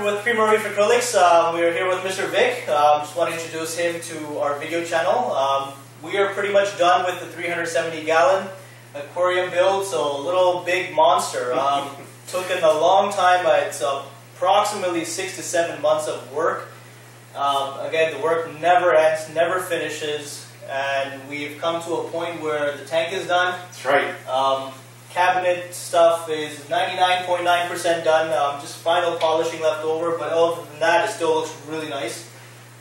with Primo Reef Acrylics. We are here with Mr. Vic. Just want to introduce him to our video channel. We are pretty much done with the 370-gallon aquarium build, so a little big monster. Took a long time. It's approximately 6 to 7 months of work. Again, the work never ends, never finishes, and we've come to a point where the tank is done. That's right. Cabinet stuff is 99.9% done, just final polishing left over, but other than that, it still looks really nice.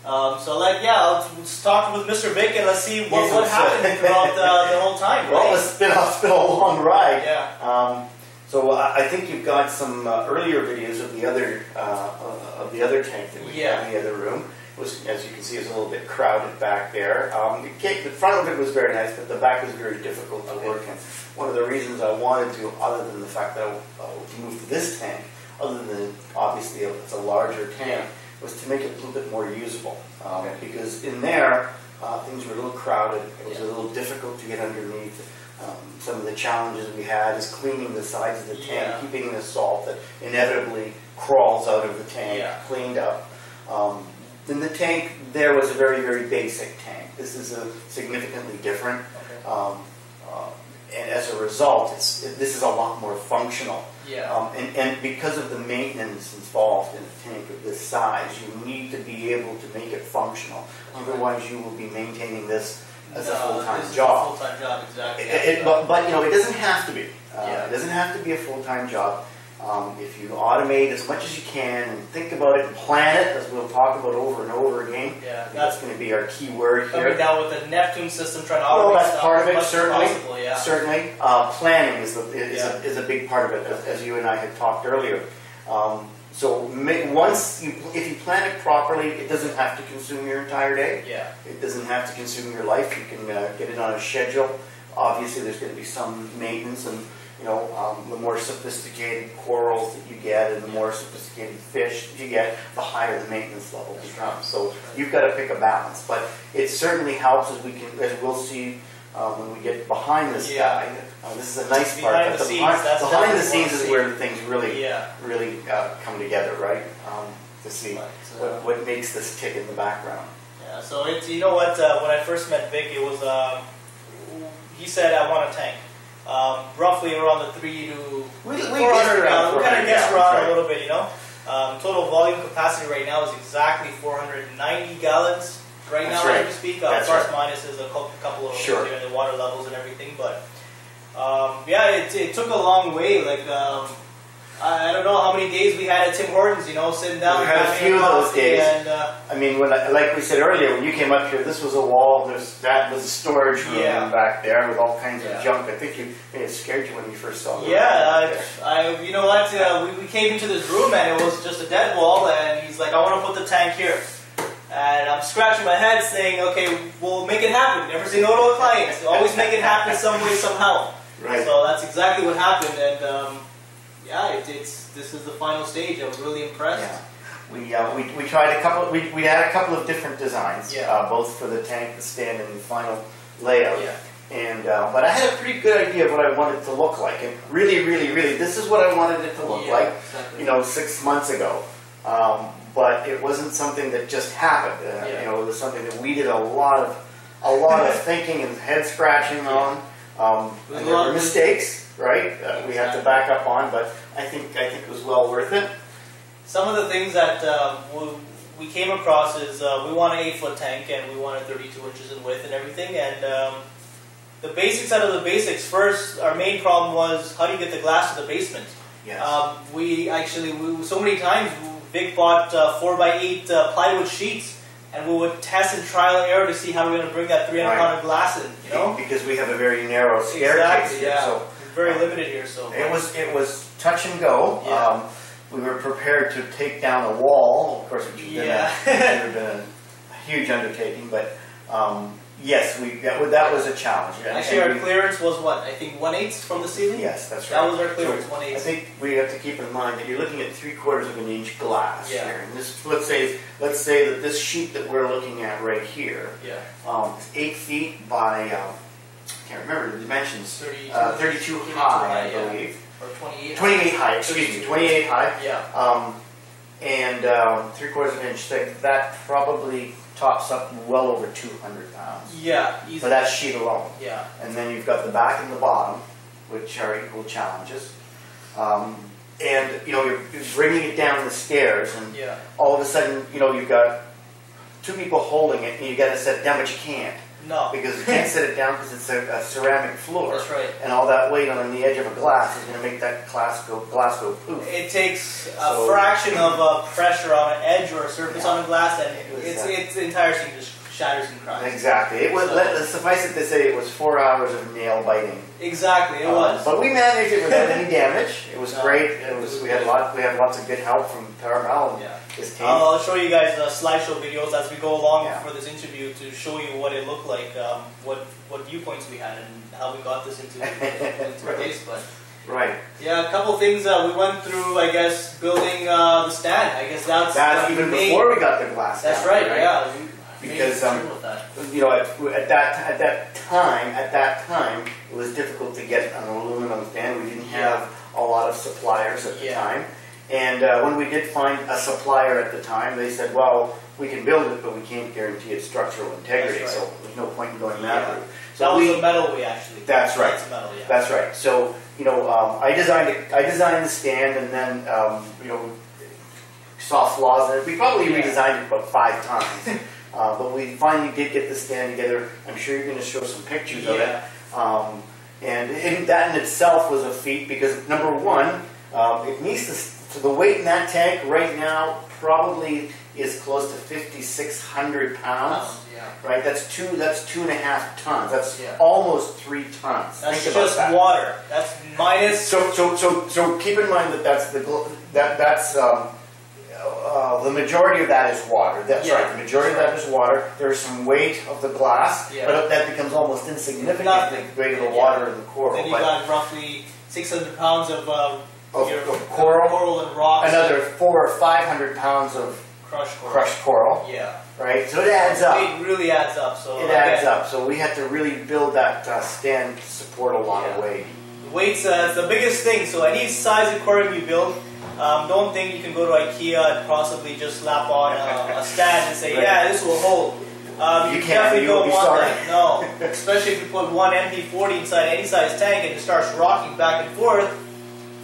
I'll just talk with Mr. Vic and let's see what happened throughout the whole time. Well, right? it's been a long ride. Yeah. I think you've got some earlier videos of the other tank that we had in the other room. It was, as you can see, is a little bit crowded back there. The front of it was very nice, but the back was very difficult to work in. One of the reasons I wanted to, other than the fact that I moved to this tank, other than obviously it's a larger tank, was to make it a little bit more usable. Because in there, things were a little crowded. It was a little difficult to get underneath. Some of the challenges we had is cleaning the sides of the tank, keeping the salt that inevitably crawls out of the tank cleaned up. In the tank, there was a very, very basic tank. This is significantly different. And as a result, this is a lot more functional. And because of the maintenance involved in a tank of this size, you need to be able to make it functional. Otherwise, you will be maintaining this as a full-time job. Full-time job, exactly. But you know, it doesn't have to be. It doesn't have to be a full-time job. If you automate as much as you can and think about it and plan it, as we'll talk about over and over again, that's going to be our key word here. Coming down with the Neptune system, trying to automate that's part of it, certainly. Certainly. Planning is a big part of it, as you and I had talked earlier. If you plan it properly, it doesn't have to consume your entire day. It doesn't have to consume your life. You can get it on a schedule. Obviously, there's going to be some maintenance, and the more sophisticated corals that you get and the more sophisticated fish that you get, the higher the maintenance level becomes. So you've got to pick a balance. But it certainly helps, as we'll see when we get behind this guy. This is a nice part. Behind the scenes is where things really come together, right? To see what makes this tick in the background. Yeah. So it's when I first met Vic, it was he said I want a tank. Roughly around the 3 to 400 gallons. We kind of guessed around a little bit, Total volume capacity right now is exactly 490 gallons right now, as we speak. Plus minus is a couple of here in the water levels and everything, but it took a long way. I don't know how many days we had at Tim Hortons, sitting down. We had a few of those days. And, like we said earlier, when you came up here, this was a wall. That was a storage room back there with all kinds of junk. I think it scared you when you first saw it. You know what? We came into this room and it was just a dead wall, and he's like, "I want to put the tank here." And I'm scratching my head, saying, "Okay, we'll make it happen." Never say no to a client. Always make it happen some way, somehow. Right. So that's exactly what happened, and. This is the final stage. I was really impressed. We tried a couple. We had a couple of different designs, both for the tank, the stand, and the final layout. But I had a pretty good idea of what I wanted it to look like, and really, this is what I wanted it to look like. Exactly. 6 months ago. But it wasn't something that just happened. It was something that we did a lot of thinking and head scratching on. And there were mistakes. Right, we have to back up on, but I think it was well worth it. Some of the things that we came across is we want an 8-foot tank, and we wanted 32 inches in width and everything. And the basics out of the basics. First, our main problem was how do you get the glass to the basement? So many times Vic bought 4x8 plywood sheets. And we would test and trial and error to see how we're going to bring that 300-pound of glass in. Because we have a very narrow staircase here, so very limited here. So it was touch and go. We were prepared to take down a wall. Of course, it would have been a huge undertaking, but yes, that was a challenge. Actually, our clearance was what? I think 1/8 from the ceiling. Yes, that's right. That was our clearance, 1/8. I think we have to keep in mind that you're looking at 3/4 of an inch glass here. And this, let's say that this sheet that we're looking at right here is 8 feet by I can't remember the dimensions. 32 high, I believe. Or 28. 28 high. Excuse me, 28 high. and 3/4 of an inch thick. That probably tops up well over 200 pounds. Yeah, easy. For that sheet alone. Yeah. And then you've got the back and the bottom, which are equal challenges. And you know, you're bringing it down the stairs, and yeah. all of a sudden, you know, you've got 2 people holding it, and you got to set it down, but you can't. No. Because you can't set it down because it's a ceramic floor. That's right. And all that weight on the edge of a glass is going to make that glass go poof. It takes a fraction of pressure on an edge or a surface on a glass, and it's the entire thing just shatters and cracks. Exactly. It was. Suffice it to say, it was 4 hours of nail biting. Exactly, it was. But we managed it without any damage. It was great. It was. We had lots of good help from Paramount. Yeah. His team. I'll show you guys slideshow videos as we go along for this interview to show you what it looked like, what viewpoints we had, and how we got this into place. But right. Yeah, a couple of things we went through. I guess building the stand. I guess that's even before we got the glass. That's right. Yeah. Because you know, at that time, it was difficult to get an aluminum stand. We didn't have a lot of suppliers at the time, and when we did find a supplier at the time, they said, "Well, we can build it, but we can't guarantee its structural integrity, right. so there's no point in going that route." So that was the metal we actually. That's right. That's metal, yeah. That's right. So you know, I designed the stand, and then you know, saw flaws in it. We probably redesigned it about 5 times. But we finally did get the stand together. I'm sure you're going to show some pictures of it. And that in itself was a feat because, number one, it needs the weight in that tank right now probably is close to 5,600 pounds. Right? That's 2.5 tons. That's almost 3 tons. That's just water. That's minus. So keep in mind that that's the majority of that is water. That's right. The majority of that is water. There's some weight of the glass, but that becomes almost insignificant. The weight of the water and the coral. Then you got roughly 600 pounds of coral and rocks. Another 400 or 500 pounds of crushed coral. Yeah. Right. So it adds up. It really adds up. So it adds up. So we had to really build that stand to support a lot of weight. The weight's the biggest thing. So any size aquarium you build. Don't think you can go to IKEA and possibly just slap on a stand and say, this will hold. You definitely don't want that. No, especially if you put one MP40 inside any size tank and it starts rocking back and forth.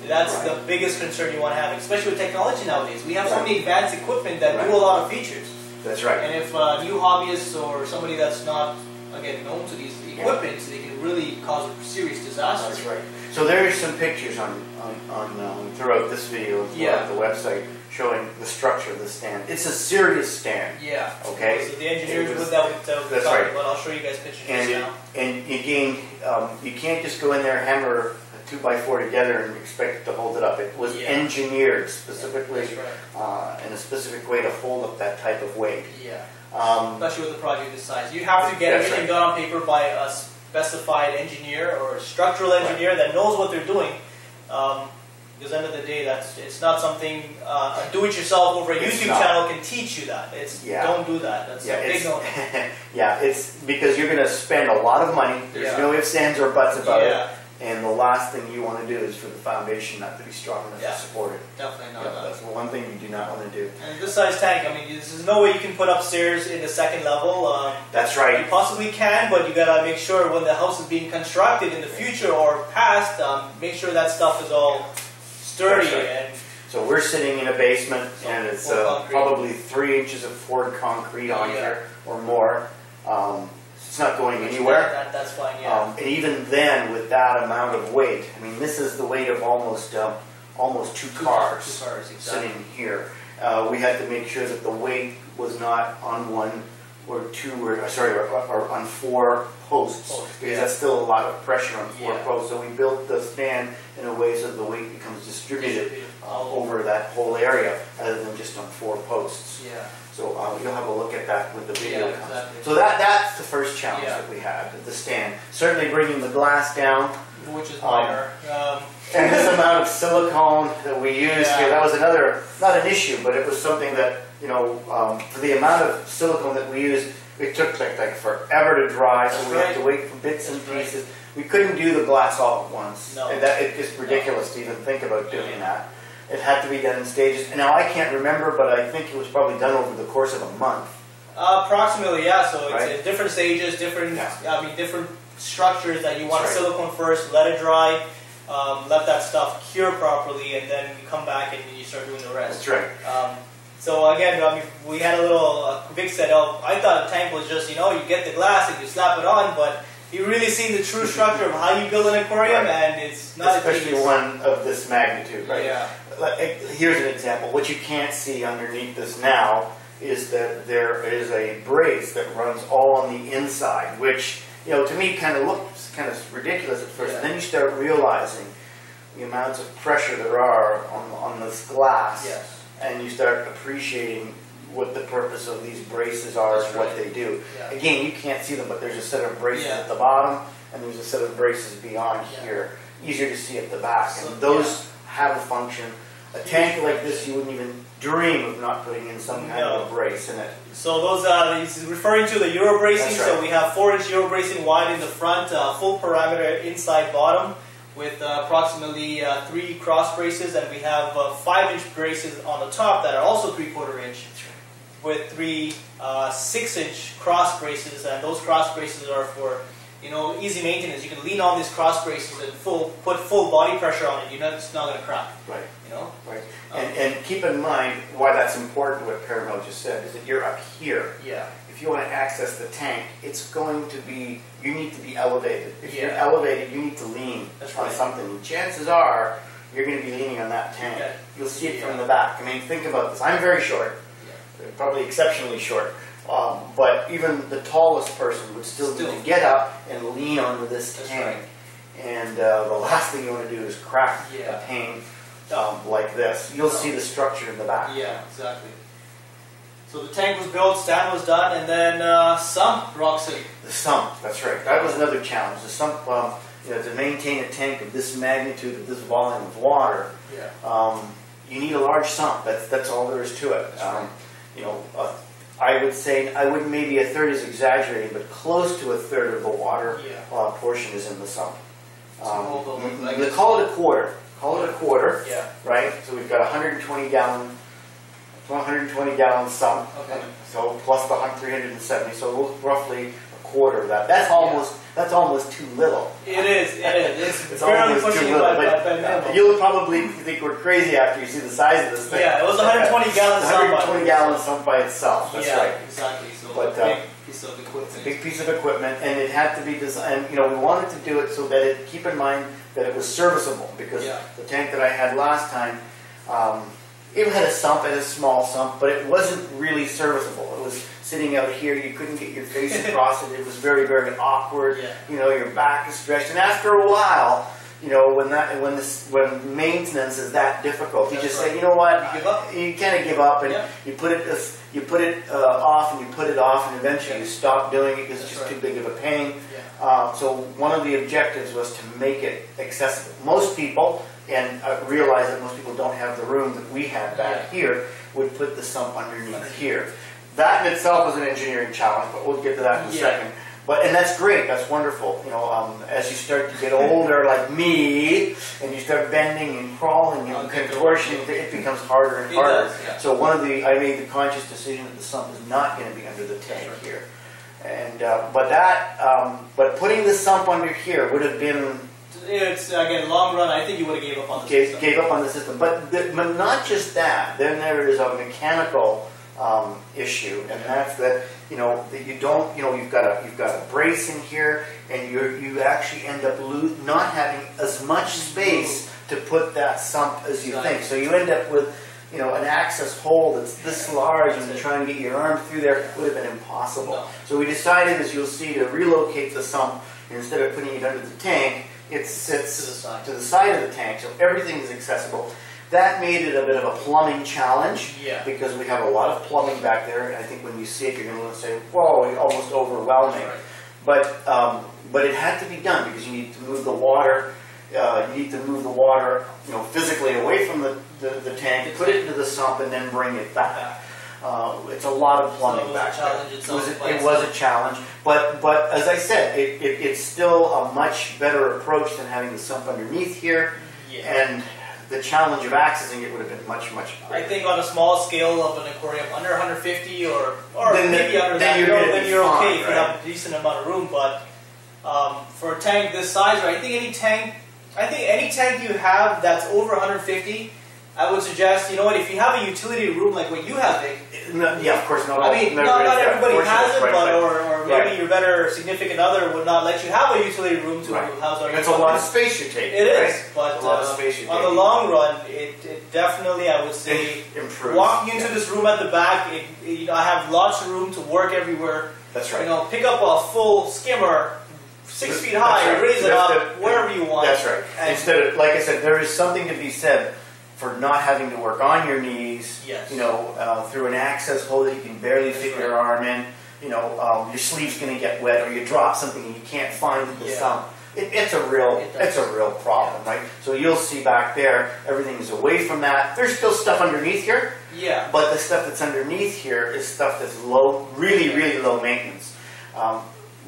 That's the biggest concern you want to have, especially with technology nowadays. We have so many advanced equipment that do a lot of features. That's right. And if new hobbyists or somebody that's not, again, known to these equipment, they can really cause a serious disaster. That's right. So there are some pictures throughout this video on the website showing the structure of the stand. It's a serious stand. Yeah. Okay. So the engineers with that. That's right. But I'll show you guys pictures now. And again, you can't just go in there, hammer a 2x4 together and expect it to hold it up. It was engineered specifically in a specific way to hold up that type of weight. Yeah. Especially with a project this size, you have to get everything done on paper by a specified engineer or a structural engineer that knows what they're doing. Because at the end of the day, it's not something a do-it-yourself over a YouTube channel can teach you that. Don't do that. That's a big no. It's because you're going to spend a lot of money. There's no ifs, ands, or buts about it. And the last thing you want to do is for the foundation not to be strong enough to support it. Definitely not. That's the one thing you do not want to do. And this size tank, I mean, there's no way you can put upstairs in the second level. That's right. You possibly can, but you gotta make sure when the house is being constructed in the future or past, make sure that stuff is all sturdy. And so we're sitting in a basement, and it's probably 3 inches of poured concrete on here or more. It's not going anywhere. That's fine, and even then, with that amount of weight, I mean, this is the weight of almost 2 cars sitting here. We had to make sure that the weight was not on 1 or 2 or on 4 posts, because that's still a lot of pressure on 4 posts. So we built the stand in a way so that the weight becomes distributed over that whole area, rather than just on 4 posts. Yeah. So you'll have a look at that with the video. Exactly. So that's the first challenge that we had, the stand. Certainly bringing the glass down. Which is minor. And this amount of silicone that we used here, that was not an issue, but it was something that, you know, for the amount of silicone that we used, it took like forever to dry, so we had to wait for bits and pieces. We couldn't do the glass all at once. No. And it's just ridiculous to even think about doing that. It had to be done in stages. And now I can't remember, but I think it was probably done over the course of a month. Approximately, yeah. So it's Right? different stages, different different structures that you want That's right. silicone first, let it dry, let that stuff cure properly, and then you come back and you start doing the rest. That's right. So again, I mean, we had a little, Vic said, oh, I thought a tank was just, you know, you get the glass and you slap it on, but you really seen the true structure of how you build an aquarium, Right. and it's not especially one of this magnitude, right? Yeah. Here's an example. What you can't see underneath this now is that there is a brace that runs all on the inside, which, you know, to me kind of looks kind of ridiculous at first. Yeah. And then you start realizing the amounts of pressure there are on this glass. Yes. And you start appreciating what the purpose of these braces are That's and what right. they do. Yeah. Again, you can't see them, but there's a set of braces Yeah. at the bottom, and there's a set of braces beyond Yeah. here. Easier to see at the back, So, and those have a function. A tank like this, you wouldn't even dream of not putting in some kind of a brace in it. So those he's referring to the Euro bracing. That's right. So we have 4-inch Euro bracing wide in the front, full parameter inside bottom, with approximately 3 cross braces, and we have 5-inch braces on the top that are also 3/4 inch, with 3 6-inch cross braces, and those cross braces are for, you know, easy maintenance. You can lean on these cross braces and put full body pressure on it. It's not going to crack. Right. You know. Right. And keep in mind why that's important. What Primo just said is that you're up here. Yeah. If you want to access the tank, it's going to be, you need to be elevated. If you're Yeah. elevated, you need to lean That's on right. something. And chances are, you're going to be leaning on that tank. Okay. You'll see it from the back. I mean, think about this. I'm very short, probably exceptionally short. But even the tallest person would still need to get up and lean onto this That's tank. right. And the last thing you want to do is crack Yeah. a pane like this. You'll see the structure in the back. Yeah, exactly. So the tank was built, stand was done, and then sump, Rock City. The sump, that's right. That was another challenge. The sump, you know, to maintain a tank of this magnitude, of this volume of water, you need a large sump. That's all there is to it. Right. You know, I would say, I wouldn't, maybe a third is exaggerating, but close to a third of the water portion is in the sump. They call it a quarter. Call it a quarter, right? So we've got 120 gallon sump, so plus the 370, so roughly a quarter of that. That's almost too little. It is. It's almost too little. But you'll probably think we're crazy after you see the size of this thing. Yeah, it was 120 gallon sump. 120 gallon sump by itself. That's right. Exactly. So But, a big piece of equipment. Big piece of equipment, and it had to be designed. You know, we wanted to do it so that it. Keep in mind that it was serviceable, because the tank that I had last time, it had a sump, and a small sump, but it wasn't really serviceable. It was sitting out here. You couldn't get your face across it. It was very, very awkward. You know, your back is stretched, and after a while, you know, when maintenance is that difficult, you just say, you know what, you give up. You kind of give up, and you put it off, and you put it off, and eventually you stop doing it because it's just too big of a pain. So one of the objectives was to make it accessible. Most people, and realize that most people don't have the room that we had back here, would put the sump underneath here. That in itself was an engineering challenge, but we'll get to that in a second. And that's great, that's wonderful. You know, as you start to get older, like me, and you start bending and crawling and contortion, it becomes harder and harder. So I made the conscious decision that the sump is not going to be under the tank here. And but putting the sump under here would have been. It's again long run. I think you would have gave up on the system. Gave up on the system, but not just that. Then there is a mechanical issue, and that's that that you don't you've got a brace in here, and you actually end up not having as much space to put that sump as you think. So you end up with an access hole that's this large, and to try and get your arm through there would have been impossible. So we decided, as you'll see, to relocate the sump, and instead of putting it under the tank, it sits to the side of the tank, so everything is accessible. That made it a bit of a plumbing challenge, because we have a lot of plumbing back there, and I think when you see it, you're going to say, whoa, it's almost overwhelming. But it had to be done, because you need to move the water. You need to move the water, physically away from the tank, put it into the sump, and then bring it back. It's a lot of plumbing back there. It was a challenge, but as I said, it's still a much better approach than having the sump underneath here. And the challenge of accessing it would have been much greater. I think on a small scale of an aquarium, under 150 or then maybe under that, then you're fine, okay if you have a decent amount of room. But for a tank this size, right, I think any tank you have that's over 150, I would suggest, you know what, if you have a utility room like what you have, Vic. Yeah, of course, not everybody has it, right, or maybe your better significant other would not let you have a utility room to house all your It's a lot of space you take. It is, but a lot of space you take. On the long run, it definitely, I would say, improves. Walking into this room at the back, I have lots of room to work everywhere. That's right. You know, pick up a full skimmer, 6 feet high, raise it up, wherever you want. That's right. Instead of, like I said, there is something to be said for not having to work on your knees, yes. You know, through an access hole that you can barely fit your arm in. You know, your sleeve's going to get wet, or you drop something and you can't find the sump. It's a real problem, right? So you'll see back there, everything is away from that. There's still stuff underneath here, but the stuff that's underneath here is stuff that's low, really low maintenance.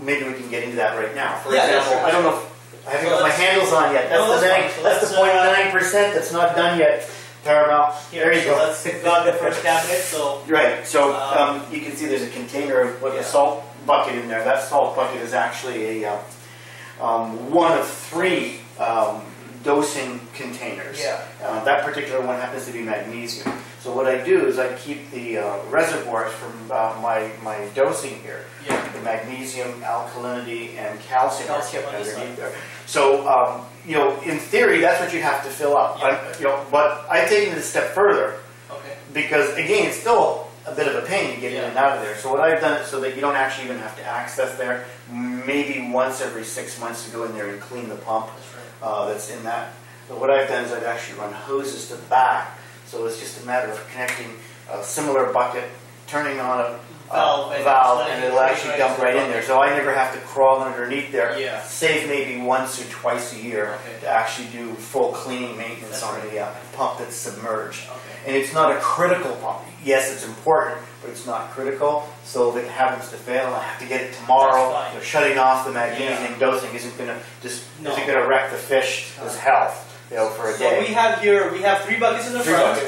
Maybe we can get into that right now. For example, sure. I don't know. I haven't got my handles on yet. That's the 0.9% that's not done yet. Paramount. There you go. Let's got the first cabinet. So right. So you can see there's a container of a salt bucket in there. That salt bucket is actually a one of 3 dosing containers. That particular one happens to be magnesium. So what I do is I keep the reservoirs from my dosing here. The magnesium, alkalinity, and calcium are kept underneath there. So you know, in theory, that's what you have to fill up. You know, but I take it a step further because again, it's still a bit of a pain to get in and out of there. So what I've done is so that you don't actually even have to access there. Maybe once every 6 months to go in there and clean the pump that's in that. But what I've done is I've actually run hoses to the back. So it's just a matter of connecting a similar bucket, turning on a valve, and it'll actually dump right in there. So I never have to crawl underneath there, save maybe once or twice a year to actually do full cleaning maintenance on a pump that's submerged. And it's not a critical pump. Yes, it's important, but it's not critical. So if it happens to fail and I have to get it tomorrow, you know, shutting off the magnesium dosing isn't going to wreck the fish's health. You know, for a day. So we have 3 buckets in the front.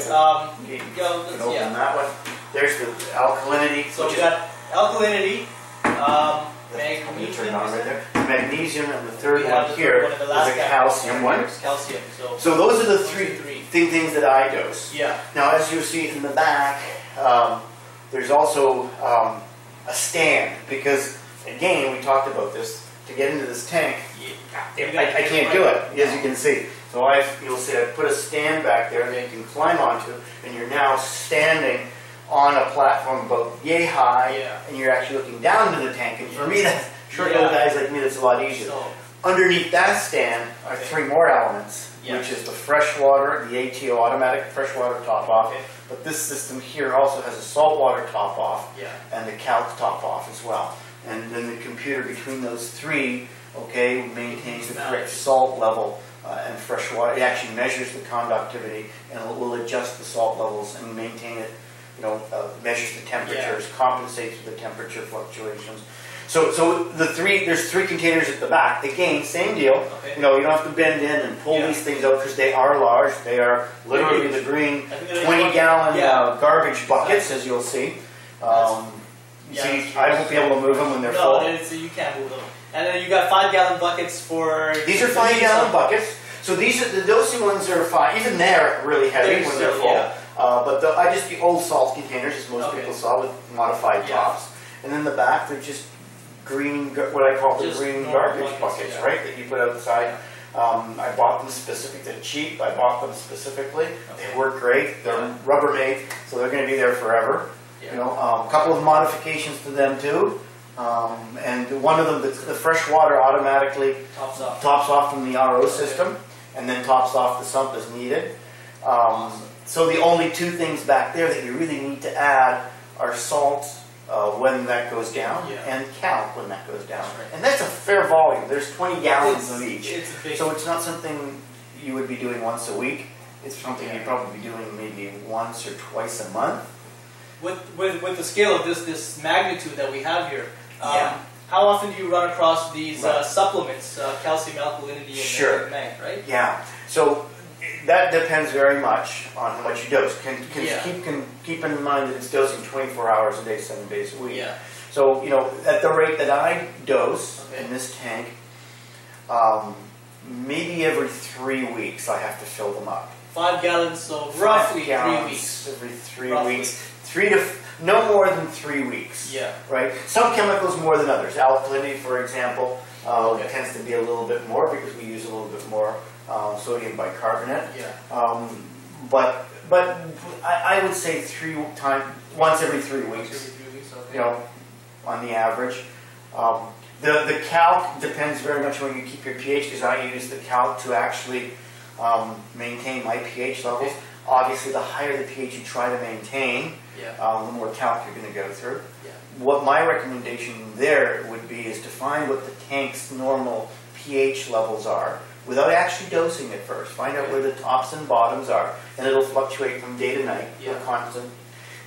You can open that one. There's the alkalinity. So we got alkalinity, magnesium. Turn on right there. Magnesium, and the third one here is a calcium one. Calcium. So those are the 3 things that I dose. Now, as you see in the back, there's also a stand because, again, we talked about this. To get into this tank, I can't do it, as you can see. So you'll see I put a stand back there that you can climb onto, and you're now standing on a platform about yay high, and you're actually looking down to the tank. And for me, short little guys like me, that's a lot easier. So, underneath that stand are 3 more elements, which is the freshwater, the ATO, automatic freshwater top off. But this system here also has a saltwater top off and the calc top off as well. And then the computer between those 3, maintains the correct salt level and fresh water. It actually measures the conductivity and it will adjust the salt levels and maintain it. You know, measures the temperatures, compensates for the temperature fluctuations. So there's 3 containers at the back. Again, same deal. You know, you don't have to bend in and pull these things out because they are large. They are literally the green 20-gallon garbage buckets, as you'll see. See, I won't be able to move them when they're full. No, you can't move them. And then you got 5-gallon buckets for... These are 5-gallon buckets. So these are the dosing ones are 5. Even they're really heavy when they're full. But I just the old salt containers, as most people saw, with modified tops. And then the back, they're just green, what I call the green garbage buckets, right? That you put outside. I bought them specific. They're cheap. I bought them specifically. They work great. They're Rubbermaid, so they're going to be there forever. You know, a couple of modifications to them too. And one of them, the fresh water automatically tops off from the RO system, and then tops off the sump as needed. So the only 2 things back there that you really need to add are salt when that goes down and calc when that goes down. And that's a fair volume. There's 20 gallons of each. So it's not something you would be doing once a week. It's something you'd probably be doing maybe once or twice a month. With the scale of this magnitude that we have here, how often do you run across these supplements, calcium, alkalinity, and mag, right? Yeah. So that depends very much on how much you dose. Keep in mind that it's dosing 24 hours a day, 7 days a week. Yeah. So, you know, at the rate that I dose in this tank, maybe every 3 weeks I have to fill them up. 5 gallons, so roughly 3 weeks. Every 3 weeks. No more than 3 weeks. Yeah. Right? Some chemicals more than others. Alkalinity, for example, tends to be a little bit more because we use a little bit more sodium bicarbonate. Yeah. But I would say once every 3 weeks. Once every 3 weeks, okay. You know, on the average. The calc depends very much when you keep your pH, because I use the calc to actually maintain my pH levels. Obviously, the higher the pH you try to maintain, the more calc you're going to go through. Yeah. What my recommendation there would be is to find what the tank's normal pH levels are without actually dosing it first. Find out where the tops and bottoms are, and it'll fluctuate from day to night, constant.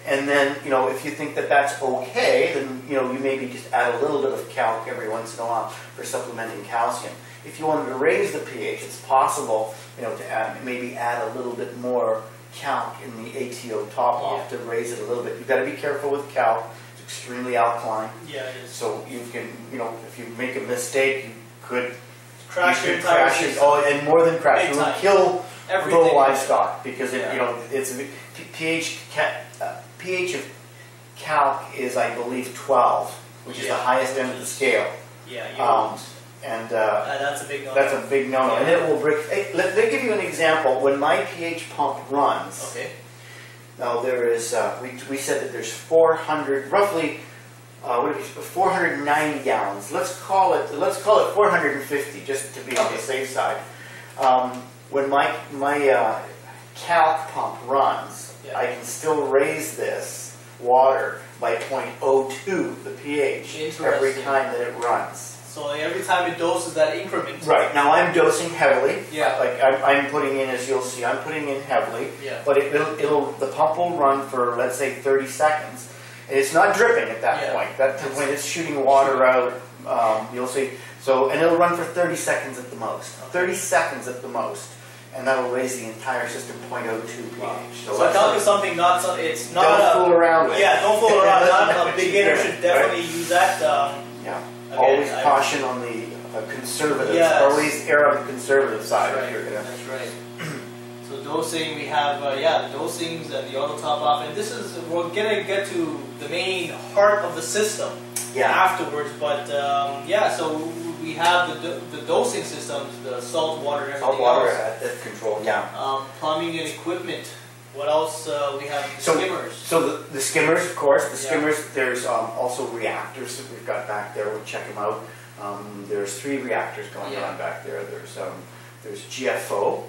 And then, you know, if you think that that's okay, then, you know, you maybe just add a little bit of calc every once in a while for supplementing calcium. If you wanted to raise the pH, it's possible, you know, to maybe add a little bit more calc in the ATO top off to raise it a little bit. You've got to be careful with calc. It's extremely alkaline. Yeah, it is. So you can, you know, if you make a mistake, you could crash your entire system. and more than crash, you will kill the livestock, because it, you know, it's pH of calc is, I believe, 12, which is the highest end of the scale. Yeah, that's a big no-no. That's a big no-no, and it will break. Let me give you an example. When my pH pump runs, now there is, we said that there's 400, roughly, 490 gallons. Let's call it 450, just to be on the safe side. When my calc pump runs, I can still raise this water by 0.02 the pH every time that it runs. So every time it doses that increment. Right. Now I'm dosing heavily. Yeah. Like I'm putting in, as you'll see, I'm putting in heavily. Yeah. But the pump will run for, let's say, 30 seconds. And it's not dripping at that point. When it's shooting water out, you'll see. So, and it'll run for 30 seconds at the most. 30 seconds at the most. And that'll raise the entire system 0.02 pH. So calc is something it's not don't fool around with it. Yeah, don't fool around. Not a beginner should definitely use that. Always caution on the conservative. Always err on the conservative side. That's right. That's right. So dosing, we have the dosings and the auto top off, and this is, we're gonna get to the main heart of the system afterwards. But so we have the dosing systems, the salt water, and everything else. At control. Plumbing and equipment. What else? We have skimmers. So the skimmers, of course. The skimmers. There's also reactors that we've got back there. We'll check them out. There's 3 reactors going on back there. There's GFO,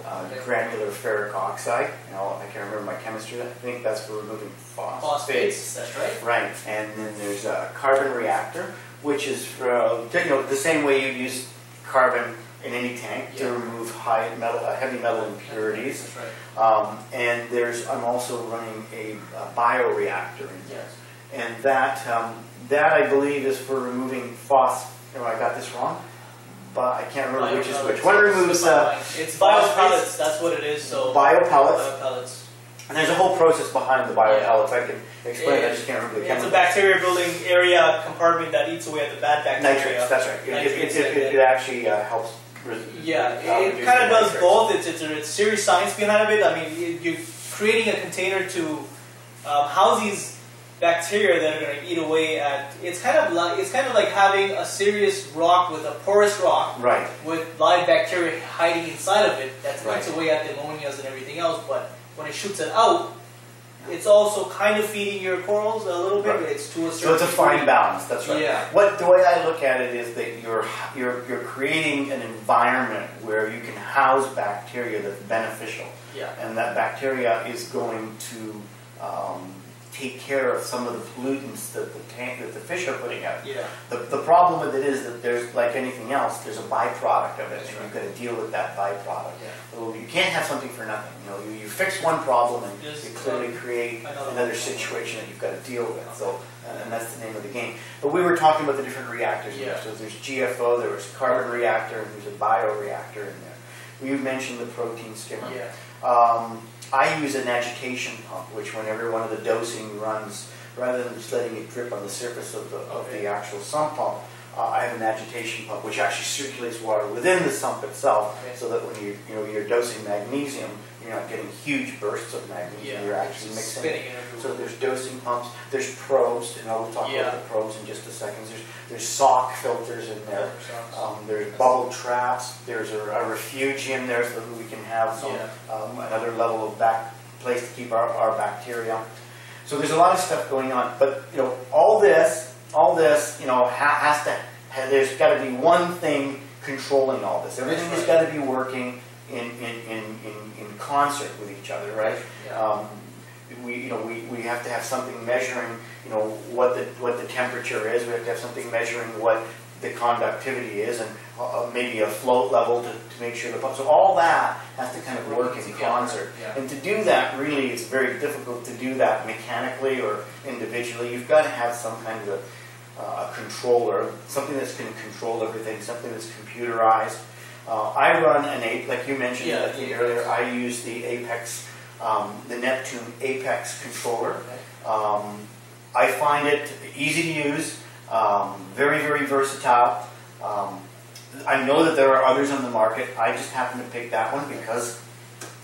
granular ferric oxide. You know, I can't remember my chemistry. I think that's for removing phosphates. That's right. Right. And then there's a carbon reactor, which is for, you know, the same way you'd use carbon in any tank to remove heavy metal impurities. That's right. And I'm also running a bioreactor in there. Yes. And that I believe is for removing Oh, I got this wrong, but I can't remember which is which. One removes it's biopellets. That's what it is. So biopellets. And there's a whole process behind the biopellets. I can explain. I just can't remember the chemicals. It's a bacteria building area compartment that eats away at the bad bacteria. Nitrates. That's right. It actually helps. It kind of does both. It's a serious science behind it. I mean, you're creating a container to house these bacteria that are going to eat away at. It's kind of like having a serious rock with a porous rock, with live bacteria hiding inside of it that eats away at the ammonias and everything else. But when it shoots it out, it's also kind of feeding your corals a little bit. It's to a certain So it's a fine balance. That's right. Yeah. The way I look at it is that you're creating an environment where you can house bacteria that's beneficial. Yeah. And that bacteria is going to take care of some of the pollutants that the fish are putting out. Yeah. The problem with it is that there's, like anything else, there's a byproduct of it, and you've got to deal with that byproduct. Yeah. So you can't have something for nothing. You know, you fix one problem and you clearly create another situation that you've got to deal with. So, and that's the name of the game. But we were talking about the different reactors. So there's GFO, there was carbon reactor, and there's a bioreactor in there. You mentioned the protein skimmer. I use an agitation pump, which whenever one of the dosing runs, rather than just letting it drip on the surface of the actual sump pump, I have an agitation pump which actually circulates water within the sump itself, so that when you're dosing magnesium, you're not getting huge bursts of magnesium. You're actually mixing it. So there's dosing pumps. There's probes, and we'll talk about the probes in just a second. There's sock filters in there. There's bubble traps. There's a refuge in there so that we can have some another level of place to keep our bacteria. So there's a lot of stuff going on, but all this, has to. There's got to be one thing controlling all this. Everything has got to be working in concert with each other, right? We have to have something measuring, what the temperature is. We have to have something measuring what the conductivity is, and maybe a float level to make sure the pump. So all that has to kind of work in concert. And to do that, really, it's very difficult to do that mechanically or individually. You've got to have some kind of a controller, something that's going to control everything, something that's computerized. I run like you mentioned earlier, I use the Apex, the Neptune Apex controller. I find it easy to use, very, very versatile. I know that there are others on the market. I just happen to pick that one because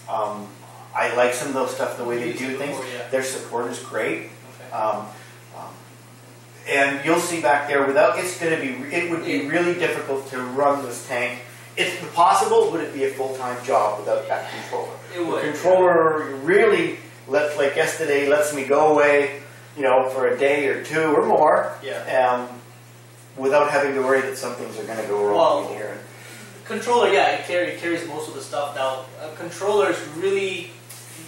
I like some of those stuff, the way they do things. Their support is great. And you'll see back there, it would be really difficult to run this tank. It's possible, would it be a full-time job without that controller? It would. The controller really, like yesterday, lets me go away, for a day or two or more, without having to worry that some things are going to go wrong in here. Controller, it carries most of the stuff. Now, controllers really,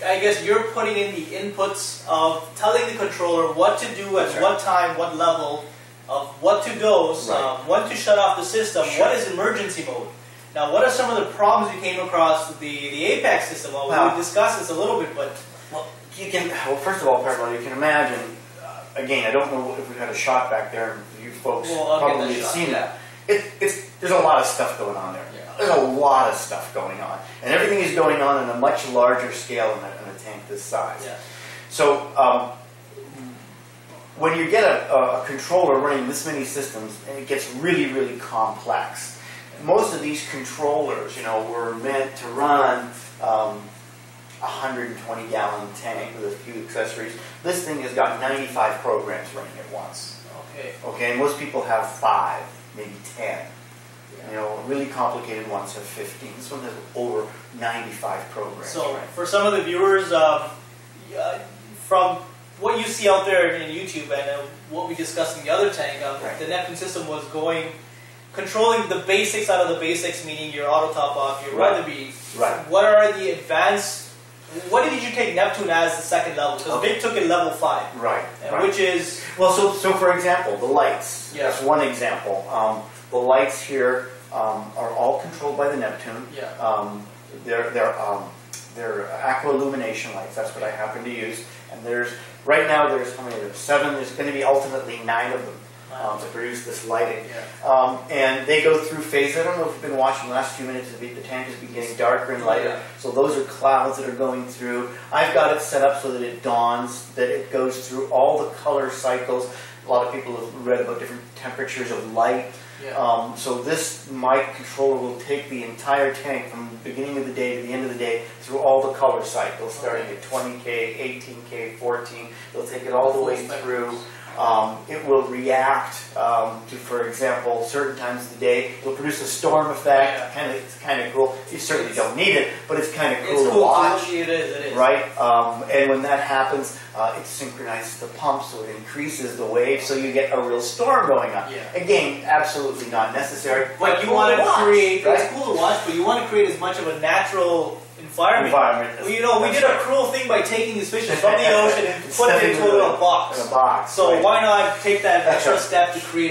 I guess you're putting in the inputs of telling the controller what to do at what time, what level, of what to dose, when to shut off the system, what is emergency mode. Now, what are some of the problems you came across with the Apex system? Well, we discussed this a little bit, but... first of all, Parallel, you can imagine, again, I don't know if we had a shot back there, you folks probably have seen that. There's a lot of stuff going on there. There's a lot of stuff going on. And everything is going on in a much larger scale in a tank this size. So, when you get a controller running this many systems, and it gets really, really complex. Most of these controllers, were meant to run 120-gallon tank with a few accessories. This thing has got 95 programs running at once. Okay, and most people have 5, maybe 10. Really complicated ones have 15. This one has over 95 programs. So, for some of the viewers, from what you see out there in YouTube and what we discussed in the other tank, the Neptune system was controlling the basics out of the basics, meaning your auto top off, your weather bead. What are the advanced? What did you take Neptune as the second level? Because Vic took it level 5. Which is so for example, the lights. That's one example. The lights here are all controlled by the Neptune. They're aqua illumination lights. That's what I happen to use. And right now there's how many? There's 7. There's going to be ultimately 9 of them. To produce this lighting. And they go through phases. I don't know if you've been watching the last few minutes, the tank has been getting darker and lighter. So those are clouds that are going through. I've got it set up so that it dawns, that it goes through all the color cycles. A lot of people have read about different temperatures of light. So my controller will take the entire tank from the beginning of the day to the end of the day through all the color cycles, starting at 20K, 18K, 14. It'll take it all the way through. It will react to, for example, certain times of the day. It'll produce a storm effect. It's kind of cool. You certainly don't need it, but it's kind of cool to watch. It is. Right? And when that happens, it synchronizes the pump, so it increases the wave, so you get a real storm going on. Again, absolutely not necessary. But you want to create, it's cool to watch, but you want to create as much of a natural environment. Well, we did a cruel thing by taking these fishes from the ocean and putting them into a little box. So why not take that extra step to create